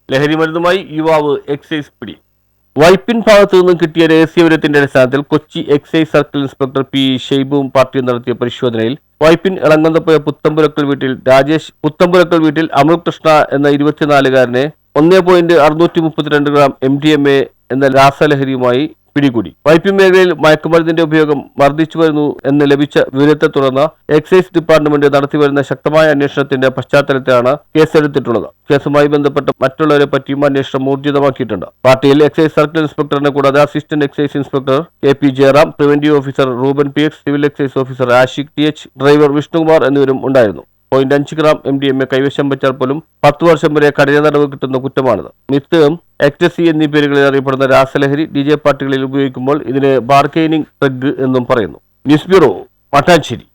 ലഹരിമരുന്നുമായി യുവാവ് എക്സൈസ് പിടി. വൈപ്പിൻ ഭാഗത്തു നിന്നും കിട്ടിയ രഹസ്യവിവരത്തിന്റെ അടിസ്ഥാനത്തിൽ Kochi excise circle inspector P ഷെയ്ബുവും പാർട്ടിയും നടത്തിയ പരിശോധനയിൽ വൈപ്പിൻ ഇളങ്ങന്തപ്പുഴ പുത്തമ്പുരക്കൽ വീട്ടിൽ രാജേഷ്, പുത്തമ്പുരക്കൽ വീട്ടിൽ അമൃത് കൃഷ്ണ എന്ന 24-കാരനെ 1.632 ഗ്രാം MDMA എന്ന രാസലഹരിയുമായി പിടികൂടി. വൈപ്പിൻ മേഖലയിൽ മയക്കുമരുന്നിന്റെ ഉപയോഗം വർദ്ധിച്ചു വരുന്നു എന്ന് ലഭിച്ച വിവരത്തെ തുടർന്ന് എക്സൈസ് ഡിപ്പാർട്ട്മെന്റ് നടത്തിവരുന്ന ശക്തമായ അന്വേഷണത്തിന്റെ പശ്ചാത്തലത്തിലാണ് കേസെടുത്തിട്ടുള്ളത്. കേസുമായി ബന്ധപ്പെട്ട് മറ്റുള്ളവരെ പറ്റിയും അന്വേഷണം ഊർജിതമാക്കിയിട്ടുണ്ട്. പാർട്ടിയിൽ എക്സൈസ് സർക്കിൾ ഇൻസ്പെക്ടറിനെ കൂടാതെ assistant excise inspector KP Jayaram, preventive officer Ruben PX, civil excise officer Ashiq TH, driver Vishnukumar എന്നിവരും ഉണ്ടായിരുന്നു. 0.5 ഗ്രാം MDMA കൈവശം വെച്ചാൽ പോലും 10 വർഷം വരെ കഠിന തടവ് കിട്ടുന്ന കുറ്റമാണിത്. മിത്ത്, എക്ടസി എന്നീ പേരുകളിൽ അറിയപ്പെടുന്ന രാസലഹരി DJ പാർട്ടികളിൽ ഉപയോഗിക്കുമ്പോൾ ഇതിന് ബാർഗെയിനിങ് ഡ്രഗ് എന്നും പറയുന്നു. News bureau, Mattancherry.